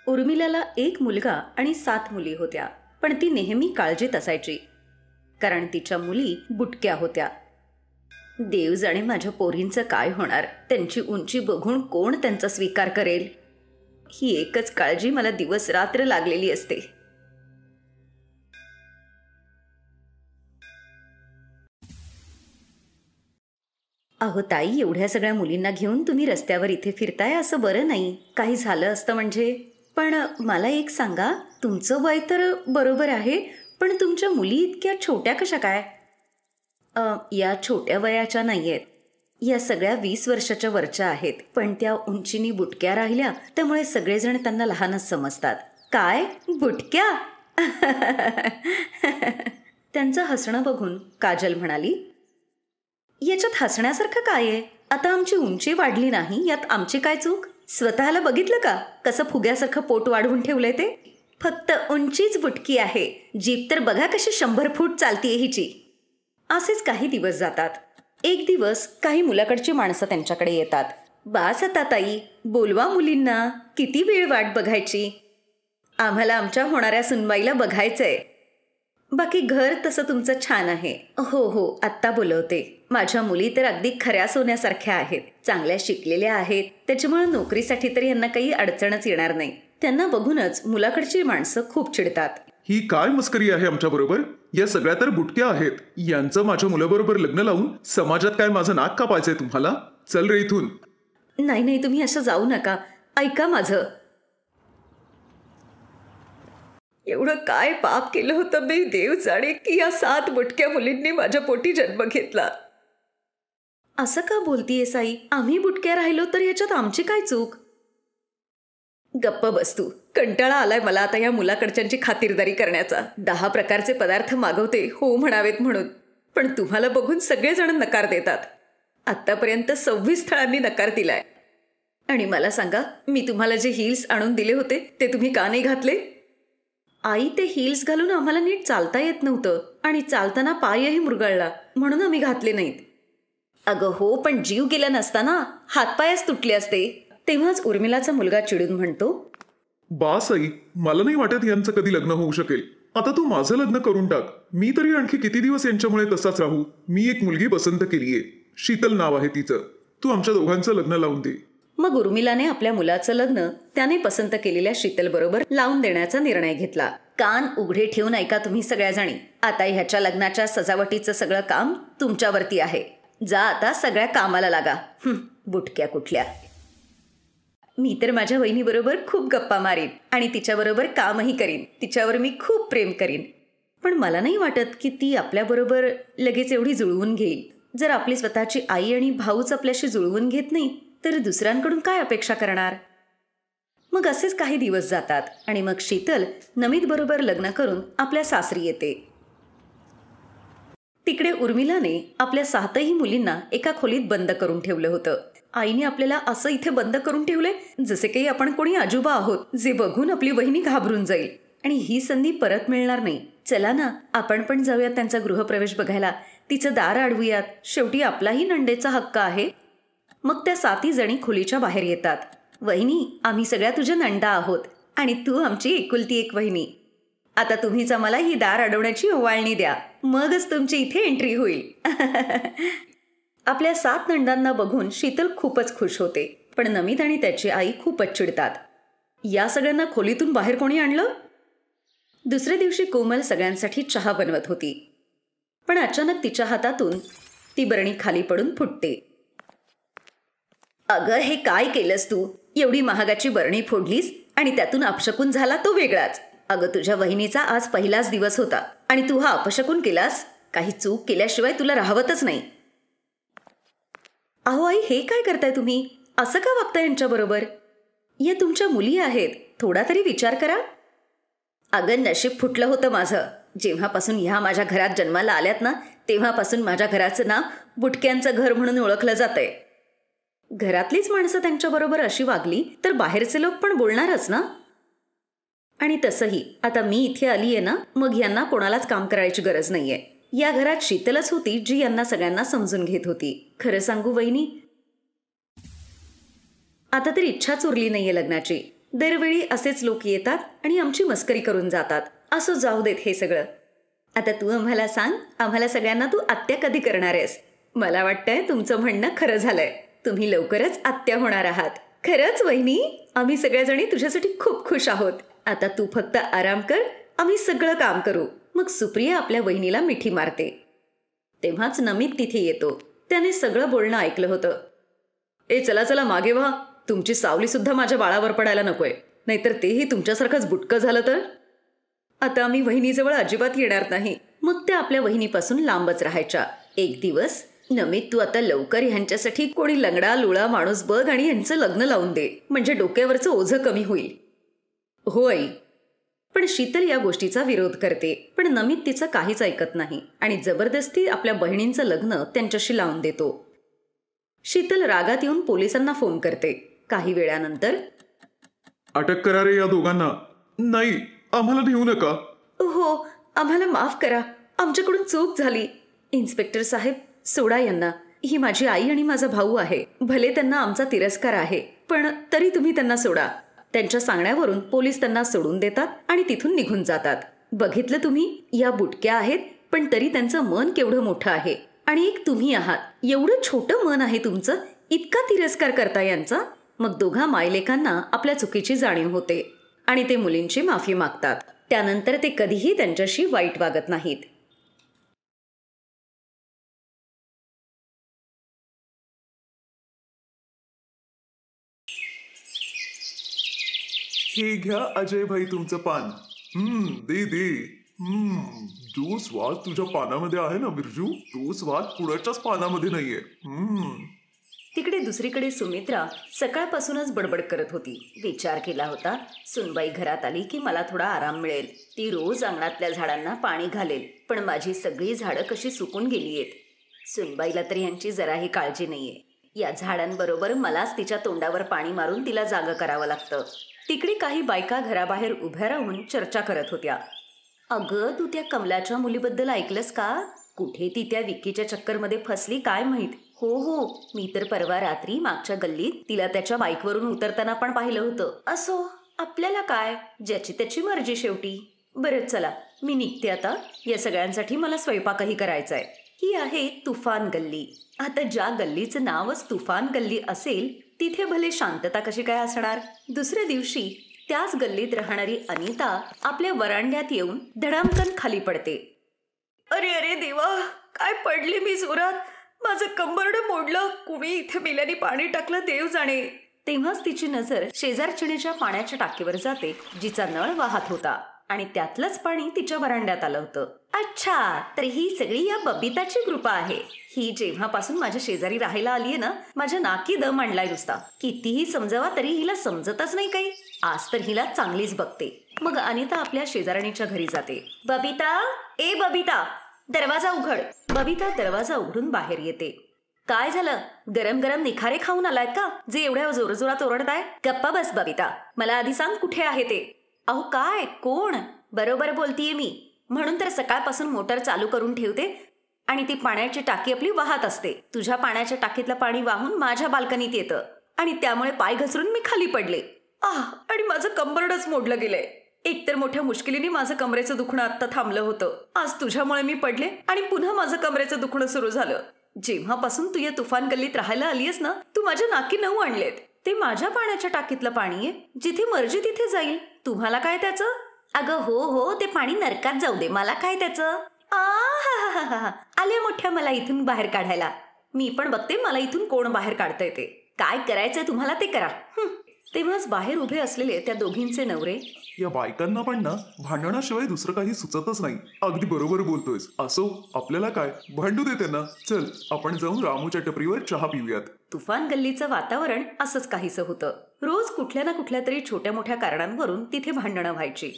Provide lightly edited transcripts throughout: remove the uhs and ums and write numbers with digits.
उर्मिलाला एक मुलगा आणि 7 मुली होत्या, पण ती नेहमी काळजीत असायची, कारण तिच्या मुली बुटक्या होत्या. देव जाणे माझ्या पोरींचं काय होणार, त्यांची उंची बघून कोण त्यांचा स्वीकार करेल, ही एकच काळजी मला दिवस रात्र लागलेली असते. अहो ताई, एवढ्या सगळ्या मुलींना घेऊन तुम्ही रस्त्यावर इथे फिरताय असं बरं नाही. काही झालं असतं म्हणजे. पण मला एक सांगा, तुमचं वय तर बरोबर आहे, पण तुमच्या मुली इतक्या छोट्या कशा काय? या छोट्या वयाच्या नाही आहेत, या सगळ्या 20 वर्षाच्या वरच्या आहेत, पण त्या उंचीनी बुटक्या राहिल्या त्यामुळे सगळेजण त्यांना लहानच समजतात. काय बुटक्या? त्यांचं हसणं बघून काजल म्हणाली, याच्यात हसण्यासारखं काय आहे? आता आमची उंची वाढली नाही, यात आमची काय चूक? स्वतःला बघितलं का कसं फुग्यासारखं पोट वाढवून ठेवलंय ते? फक्त उंचीच बुटकी आहे, जीप तर बघा कशी 100 फूट चालतीये हिची. असेच काही दिवस जातात. एक दिवस काही मुलाकडची माणसं त्यांच्याकडे येतात. बास आता ताई, बोलवा मुलींना, किती वेळ वाट बघायची, आम्हाला आमच्या होणाऱ्या सुनबाईला बघायचंय. बाकी घर तसं तुमचं छान आहे. हो हो, आत्ता बोलवते. माझ्या मुली तर अगदी खऱ्या सोन्यासारख्या आहेत, चांगल्या शिकलेल्या आहेत, त्याच्यामुळे नोकरीसाठी तरी यांना काही अडचणच येणार नाही. त्यांना बघूनच मुलाकडची माणसं खूप चिडतात. ही काय मस्करी आहे आमच्या बरोबर? या सगळ्या तर बुटक्या आहेत, यांचं माझ्या मुलाबरोबर लग्न लावून समाजात काय माझं नाक कापायचंय तुम्हाला? चल रे इथून. नाही नाही, तुम्ही असं जाऊ नका, ऐका माझं. एवढं काय पाप केलं होतं मी, देव जाणे, की या 7 बुटक्या मुलींनी माझ्या पोटी जन्म घेतला. असं का बोलतीये साई? आम्ही बुटक्या राहिलो तर याच्यात आमची काय चूक? गप्प बस तू. कंटाळा आलाय मला आता या मुलाकडच्यांची खातिरदारी करण्याचा. 10 प्रकारचे पदार्थ मागवते हो म्हणावेत म्हणून, पण तुम्हाला बघून सगळेजण नकार देतात. आत्तापर्यंत 26 स्थळांनी नकार दिलाय. आणि मला सांगा, मी तुम्हाला जे हिल्स आणून दिले होते ते तुम्ही का नाही घातले? आई, ते हिल्स घालून आम्हाला नीट चालता येत नव्हतं आणि चालताना पायही मुरगळला, म्हणून आम्ही घातले नाहीत. अगं हो, पण जीव गेला नसता ना, हातपायच तुटले असते. तेव्हाच उर्मिलाचा मुलगा चिडून म्हणतो, बास आई, मला नाही वाटत यांचं कधी लग्न होऊ शकेल. आता तू माझं लग्न करून टाक, मी तरी आणखी किती दिवस यांच्यामुळे तसाच राहू. मी एक मुलगी पसंत केलीये, शीतल नाव आहे तिचं, तू आमच्या दोघांचं लग्न लावून दे. मग उर्मिलाने आपल्या मुलाचं लग्न त्याने पसंत केलेल्या शीतल बरोबर लावून देण्याचा निर्णय घेतला. कान उघडे ठेवून ऐका तुम्ही सगळ्याजणी, आता ह्याच्या लग्नाच्या सजावटीचं सगळं काम तुमच्यावरती आहे. जा आता सगळ्या कामाला लागा. बुटक्या कुठल्या. मी तर माझ्या वहिनीबरोबर खूप गप्पा मारीन आणि तिच्याबरोबर कामही करीन, तिच्यावर मी खूप प्रेम करीन, पण मला नाही वाटत की ती आपल्याबरोबर लगेच एवढी जुळवून घेईल. जर आपली स्वतःची आई आणि भाऊच आपल्याशी जुळवून घेत नाही तर दुसऱ्यांकडून काय अपेक्षा करणार? मग असेच काही दिवस जातात आणि मग शीतल नमित बरोबर लग्न करून आपल्या सासरी येते. तिकडे उर्मिलाने आपल्या 7ही मुलींना एका खोलीत बंद करून ठेवलं होतं. आईने आपल्याला असं इथे बंद करून ठेवले जसे काही आपण कोणी आजोबा आहोत, जे बघून आपली वहिनी घाबरून जाईल आणि ही संधी परत मिळणार नाही. चला ना, आपण पण जाऊयात त्यांचा गृहप्रवेश बघायला, तिचं दार अडवूयात, शेवटी आपलाही नंडेचा हक्क आहे. मग त्या 7ही जणी खोलीच्या बाहेर येतात. वहिनी, आम्ही सगळ्या तुझ्या नंडा आहोत आणि तू आमची एकुलती एक वहिनी. आता तुम्हीच आम्हाला ही दार अडवण्याची ओवाळणी द्या, मगच तुमची इथे एंट्री होईल. आपल्या 7 नंदांना बघून शीतल खूपच खुश होते, पण नमित आणि त्याची आई खूपच चिडतात. या सगळ्यांना खोलीतून बाहेर कोणी आणलं? दुसऱ्या दिवशी कोमल सगळ्यांसाठी चहा बनवत होती, पण अचानक तिच्या हातातून ती बरणी खाली पडून फुटते. अगं, हे काय केलंस तू? एवढी महागाची बरणी फोडलीस आणि त्यातून अपशकुन झाला तो वेगळाच. अगं, तुझ्या वहिनीचा आज पहिलाच दिवस होता आणि तू हा अपशकुन केलास. काही चूक केल्याशिवाय तुला राहवतच नाही. अहो आई, हे काय करताय तुम्ही? असं का वागताय यांच्याबरोबर? या तुमच्या मुली आहेत, थोडा तरी विचार करा. अगं, नशीब फुटलं होतं माझं. जेव्हापासून ह्या माझ्या घरात जन्माला आल्यात ना, तेव्हापासून माझ्या घराचं नाव बुटक्यांचं घर म्हणून ओळखलं जातंय. घरातलीच माणसं त्यांच्याबरोबर अशी वागली तर बाहेरचे लोक पण बोलणारच ना. आणि तसंही आता मी इथे आली आहे ना, मग यांना कोणालाच काम करायची गरज नाहीये. या घरात शीतलच होती जी यांना सगळ्यांना समजून घेत होती. खरं सांगू वहिनी, आता तर इच्छाच उरली नाहीये लग्नाची. दरवेळी असेच लोक येतात आणि आमची मस्करी करून जातात. असं जाऊ देत हे सगळं. आता तू आम्हाला सांग, आम्हाला सगळ्यांना तू आत्या कधी करणार आहेस? मला वाटतंय तुमचं म्हणणं खरं झालंय. तुम्ही लवकरच आत्या होणार आहात. खरंच वहिनी, आम्ही सगळ्याजणी तुझ्यासाठी खूप खुश आहोत. आता तू फक्त आराम कर, आम्ही सगळं काम करू. मग सुप्रिया आपल्या वहिनीला मिठी मारते. तेव्हाच नमित तिथे येतो. त्याने सगळं बोलणं ऐकलं होतं. ए चला चला मागे व्हा, तुमची सावली सुद्धा माझ्या बाळावर पडायला नकोय, नाहीतर तेही तुमच्यासारखंच बुटकं झालं तर. आता आम्ही वहिनीजवळ अजिबात येणार नाही. मग त्या आपल्या वहिनीपासून लांबच राहायच्या. एक दिवस, नमित तू आता लवकर ह्यांच्यासाठी कोणी लंगडा लुळा माणूस बघ आणि यांचं लग्न लावून दे, म्हणजे डोक्यावरचं ओझं कमी होईल. हो आई. पण शीतल या गोष्टीचा विरोध करते. पण नमित तिचं काहीच ऐकत नाही आणि जबरदस्ती आपल्या बहिणींचं लग्न त्यांच्याशी लावून देतो. शीतल रागात येऊन पोलिसांना फोन करते. काही वेळानंतर, अटक करा रे या दोघांना. नाही, आम्हाला नेऊ नका. हो, आम्हाला माफ करा, आमच्याकडून चूक झाली. इन्स्पेक्टर साहेब, सोडा यांना. ही माझी आई आणि माझा भाऊ आहे. भले त्यांना आमचा तिरस्कार आहे, पण तरी तुम्ही त्यांना सोडा. त्यांच्या सांगण्यावरून पोलीस त्यांना सोडून देतात आणि तिथून निघून जातात. बघितलं तुम्ही, या बुटक्या आहेत, पण तरी त्यांचं मन केवढं मोठं आहे. आणि एक तुम्ही आहात, एवढं छोटं मन आहे तुमचं, इतका तिरस्कार करता यांचा. मग दोघा मायलेकांना आपल्या चुकीची जाणीव होते आणि ते मुलींची माफी मागतात. त्यानंतर ते कधीही त्यांच्याशी वाईट वागत नाहीत. हे घ्या अजय भाई तुमचं पान. दे दे. जो स्वाद तुझ्या पानामध्ये आहे ना बिरजू, तो स्वाद कुणाच्याच पानामध्ये नाहीये. तिकडे दुसरीकडे सुमित्रा सकाळपासूनच बडबड करत होती. विचार केला होता, सुनबाई घरात आली की मला थोडा आराम मिळेल. ती रोज अंगणातल्या झाडांना पाणी घालेल, पण माझी सगळी झाडं कशी सुकून गेली आहेत. सुनबाईला तर यांची जराही काळजी नाहीये. या झाडांबरोबर मलाच तिच्या तोंडावर पाणी मारून तिला जागं करावं लागतं. तिकडे काही बायका घराबाहेर उभ्या राहून चर्चा करत होत्या. अगं, तू त्या कमलाच्या मुलीबद्दल ऐकलंस का? कुठे ती त्या विक्कीच्या चक्करमध्ये फसली काय माहीत. हो, मी तर परवा रात्री मागच्या गल्लीत तिला त्याच्या बाईकवरून उतरताना पण पाहिलं होतं. असो, आपल्याला काय, ज्याची त्याची मर्जी शेवटी. बरं चला, मी निघते आता. या सगळ्यांसाठी मला स्वयंपाकही करायचाय. ही आहे तुफान गल्ली. आता ज्या गल्लीचं नावच तुफान गल्ली असेल, तिथे भले शांतता कशी काय असणार. दुसऱ्या दिवशी त्याच गल्लीत राहणारी अनिता आपल्या वरांड्यात येऊन धडामकन खाली पडते. अरे अरे देवा, काय पडले मी जोरात. माझं कंबरडं मोडलं. कुणी इथे मेल्याने पाणी टाकलं देव जाणे. तेव्हाच तिची नजर शेजारचिणीच्या पाण्याच्या टाकीवर जाते, जिचा नळ वाहत होता आणि त्यातलंच पाणी तिच्या वरांड्यात आलं होतं. अच्छा, तर ही सगळी या बबिताची कृपा आहे. ही जेव्हापासून माझ्या शेजारी राहायला आलीये ना, माझ्या नाकी दम आणलाय नुसता. कितीही समजावा तरी हिला समजतच नाही काही. आज तर हिला चांगलीच बघते. मग अनिता आपल्या शेजारणीच्या घरी जाते. बबिता, ए बबिता, दरवाजा उघड. बबिता दरवाजा उघडून बाहेर येते. काय झालं? गरम गरम निखारे खाऊन आलायत का, जे एवढ्या जोरजोरात ओरडताय? गप्पा बस बबिता, मला आधी सांग कुठे आहे ते. अहो काय, कोण? बरोबर बोलतीये मी. म्हणून तर सकाळपासून मोटर चालू करून ठेवते आणि ती पाण्याची टाकी आपली वाहत असते. तुझ्या पाण्याच्या टाकीतलं पाणी वाहून माझ्या बाल्कनीत येतं आणि त्यामुळे पाय घसरून मी खाली पडले. आणि माझं कंबरडच मोडलं गेलंय. एकतर मोठ्या मुश्किलीने माझं कमरेचं दुखणं आत्ता थांबलं होतं. आज तुझ्यामुळे मी पडले आणि पुन्हा माझं कमरेचं दुखणं सुरू झालं. जेव्हापासून तू या तुफान गल्लीत राहायला आलीयस ना, तू माझ्या नाकी 9 आणलेत. ते माझ्या पाण्याच्या टाकीतलं पाणी आहे, जिथे मर्जी तिथे जाईल. तुम्हाला काय त्याचं? अगं हो, ते पाणी नरकात जाऊ दे, मला काय त्याचं. आले मोठ्या मला इथून बाहेर काढायला. मी पण बघते मला इथून कोण बाहेर काढता येते. काय करायचंय तुम्हाला ते करा. तेव्हाच बाहेर उभे असलेले त्या दोघींचे नवरे, या बायकांना पण ना भांडणाशिवाय दुसरं काही सुचतच नाही. अगदी बरोबर बोलतोयस. असो, आपल्याला काय, भांडू दे त्यांना. चल, आपण जाऊन रामूच्या टपरीवर चहा पिऊयात. तुफान गल्लीचं वातावरण असंच काहीसं होतं. रोज कुठल्या ना कुठल्या तरी छोट्या मोठ्या कारणांवरून तिथे भांडणं व्हायची.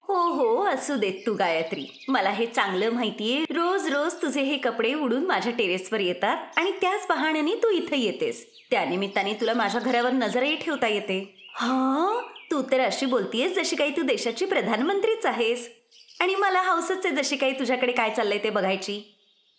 हो, असू देत तू गायत्री. मला हे चांगलं माहितीये. रोज रोज तुझे हे कपडे उडून माझ्या टेरेसवर येतात आणि त्याच बहाण्याने तू इथे येतेस. त्यानिमित्ताने तुला माझ्या घरावर नजरही ठेवता येते. तू तर अशी बोलतीयस जशी काही तू देशाची प्रधानमंत्रीच आहेस. आणि मला हौसच आहे जशी काही तुझ्याकडे काय चाललंय ते बघायची.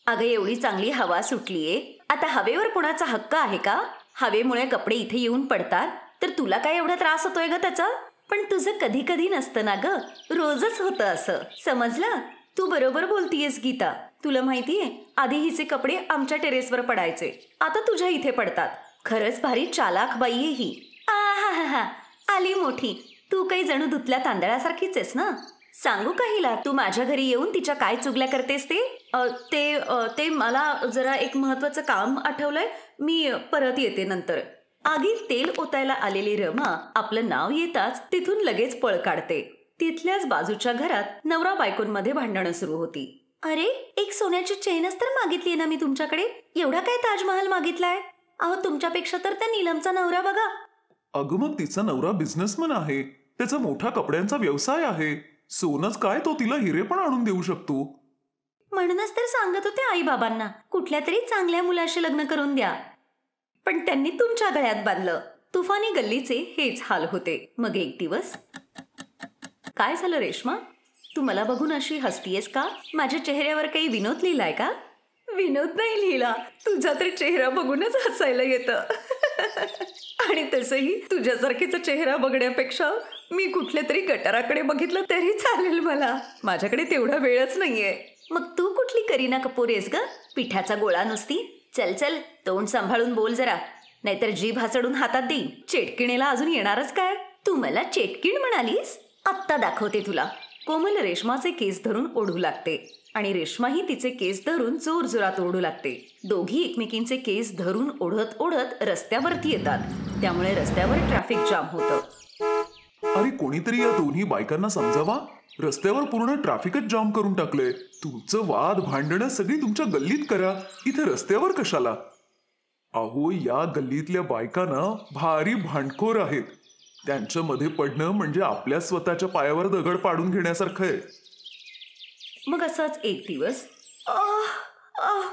अगं, एवढी चांगली हवा सुटलीये. आता हवेवर कोणाचा हक्क आहे का? हवेमुळे कपडे इथे येऊन पडतात तर तुला काय एवढा त्रास होतोय ग त्याचा? पण तुझं कधी कधी नसतं ना ग, रोजच होतं असं, समजलं? तू बरोबर बोलतीयस गीता. तुला माहितीये, आधी हिचे कपडे आमच्या टेरेसवर पडायचे, आता तुझ्या इथे पडतात. खरंच भारी चालाक बाई आहे ही. आहा, आली मोठी. तू काही जणू धुतल्या तांदळासारखीच आहेस ना. सांगू का हिला तू माझ्या घरी येऊन तिच्या काय चुगल्या करतेस ते मला जरा एक महत्वाचं काम आठवलंय. मी परत येते नंतर. आगीत तेल ओतायला आलेली रमा आपलं नाव येताच तिथून लगेच पळ काढते. तिथल्याच बाजूच्या घरात नवरा बायकोंमध्ये भांडणं सुरू होती. अरे, एक सोन्याची चेनच तर मागितली ना मी तुमच्याकडे, एवढा काय ताजमहाल मागितलाय? अहो, तुमच्यापेक्षा तर त्या नीलमचा नवरा बघा. अगं मग तिचा नवरा बिझनेसमन आहे, त्याचा मोठा कपड्यांचा व्यवसाय आहे. सोनच काय, तो तिला हिरे पण आणून देऊ शकतो. म्हणूनच तर सांगत होते आई बाबांना कुठल्या तरी चांगल्या मुलाशी लग्न करून द्या, पण त्यांनी तुमच्या गळ्यात बांधलं. तुफानी गल्लीचे हेच हाल होते. मग एक दिवस, काय झालं रेश्मा, तू मला बघून अशी हसतीयस का? माझ्या चेहऱ्यावर काही विनोद लिहिलाय का? विनोद नाही लिहिला, तुझा तर चेहरा बघूनच हसायला येतं. आणि तसंही तुझ्यासारखीचा चेहरा बघण्यापेक्षा मी कुठल्या तरी गटाराकडे बघितलं तरी चालेल मला. माझ्याकडे तेवढा वेळच नाहीये. मग तू कुठली करीना कपूर आहेस ग, पिठाचा गोळा नुसती? चल चल, तोंड सांभाळून बोल जरा, नाहीतर जीभ हासडून हातात देईन. चेटकिणीला अजून येणारच काय? तू मला चेटकीण म्हणालीस? आत्ता दाखवते तुला. कोमल रेश्माचे केस धरून ओढू लागते आणि रेश्माही तिचे केस धरून जोर जोरात ओढू लागते. दोघी एकमेकींचे केस धरून ओढत ओढत रस्त्यावरती येतात. त्यामुळे रस्त्यावर ट्रॅफिक जाम होतं. अरे, कोणीतरी या दोन्ही बायकांना समजावा. रस्त्यावर पूर्ण ट्रॅफिकच जाम करून टाकलंय. तुमचं वाद भांडणं सगळी तुमच्या गल्लीत करा, इथे रस्त्यावर कशाला? अहो, या गल्लीतल्या बायकांना भारी भांडखोर आहेत. त्यांच्यामध्ये पडणं म्हणजे आपल्या स्वतःच्या पायावर दगड पाडून घेण्यासारखं आहे. मग असाच एक दिवस,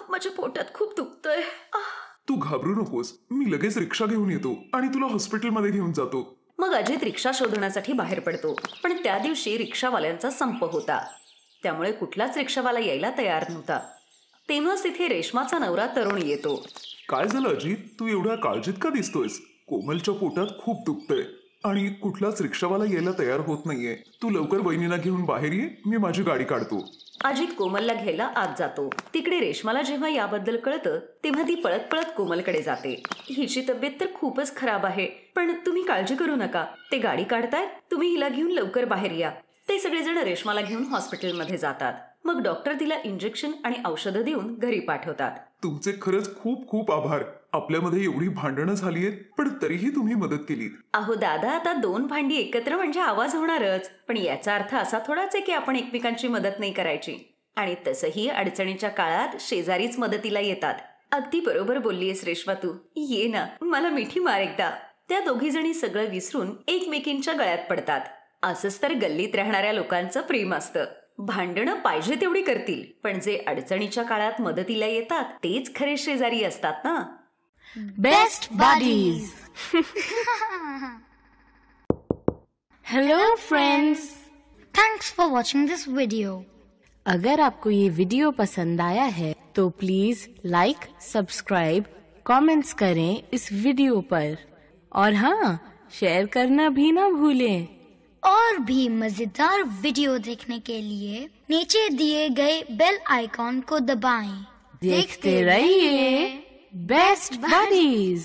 माझ्या पोटात खूप दुखतंय. तू घाबरू नकोस, मी लगेच रिक्षा घेऊन येतो आणि तुला हॉस्पिटलमध्ये घेऊन जातो. मग अजित रिक्षा शोधण्यासाठी बाहेर पडतो. पण त्या दिवशी रिक्षावाल्यांचा संप होता, त्यामुळे कुठलाच रिक्षावाला यायला तयार नव्हता. तेव्हाच तिथे रेश्माचा नवरा तरुण येतो. काय झालं अजित, तू एवढ्या काळजीत का दिसतोयस? कोमलच्या पोटात खूप दुखतंय आणि कुठलाच रिक्षावाला यायला तयार होत नाहीये. तू लवकर वहिनीला घेऊन बाहेर ये, मी माझी गाडी काढतो. अजित कोमलला घ्यायला आत जातो. तिकडे रेश्माला जेव्हा याबद्दल कळतं तेव्हा ती पळत पळत कोमलकडे जाते. हिची तब्येत तर खूपच खराब आहे, पण तुम्ही काळजी करू नका, ते गाडी काढतायत, तुम्ही हिला घेऊन लवकर बाहेर या. ते सगळेजण रेश्माला घेऊन हॉस्पिटलमध्ये जातात. मग डॉक्टर तिला इंजेक्शन आणि औषधं देऊन घरी पाठवतात. तुमचे खरंच खूप खूप आभार. आपल्यामध्ये एवढी भांडणं झालीयत, पण तरीही तुम्ही मदत केली. अहो दादा, आता दोन भांडी एकत्र म्हणजे आवाज होणारच, पण याचा अर्थ असा थोडाच आहे की आपण एकमेकांची मदत नाही करायची. आणि तसंही अडचणीच्या काळात शेजारीच मदतीला येतात. अगदी बरोबर बोललीयस रेश्मा तू. ये ना, मला मिठी मार एकदा. त्या दोघी जणी सगळं विसरून एकमेकींच्या गळ्यात पडतात. असंच तर गल्लीत राहणाऱ्या लोकांचं प्रेम असतं. भांडणं पाहिजे तेवढी करतील, पण जे अडचणीच्या काळात मदतीला येतात तेच खरे शेजारी असतात ना. Best buddies. Hello friends, thanks for watching this video. अगर आपको ये वीडियो पसंद आया है तो प्लीज लाइक, सब्सक्राइब, कमेंट्स करें इस वीडियो पर, और हाँ, शेयर करना भी ना भूलें. और भी मजेदार वीडियो देखने के लिए नीचे दिए गए बेल आइकॉन को दबाएं. देखते रहिए बेस्ट बडीज.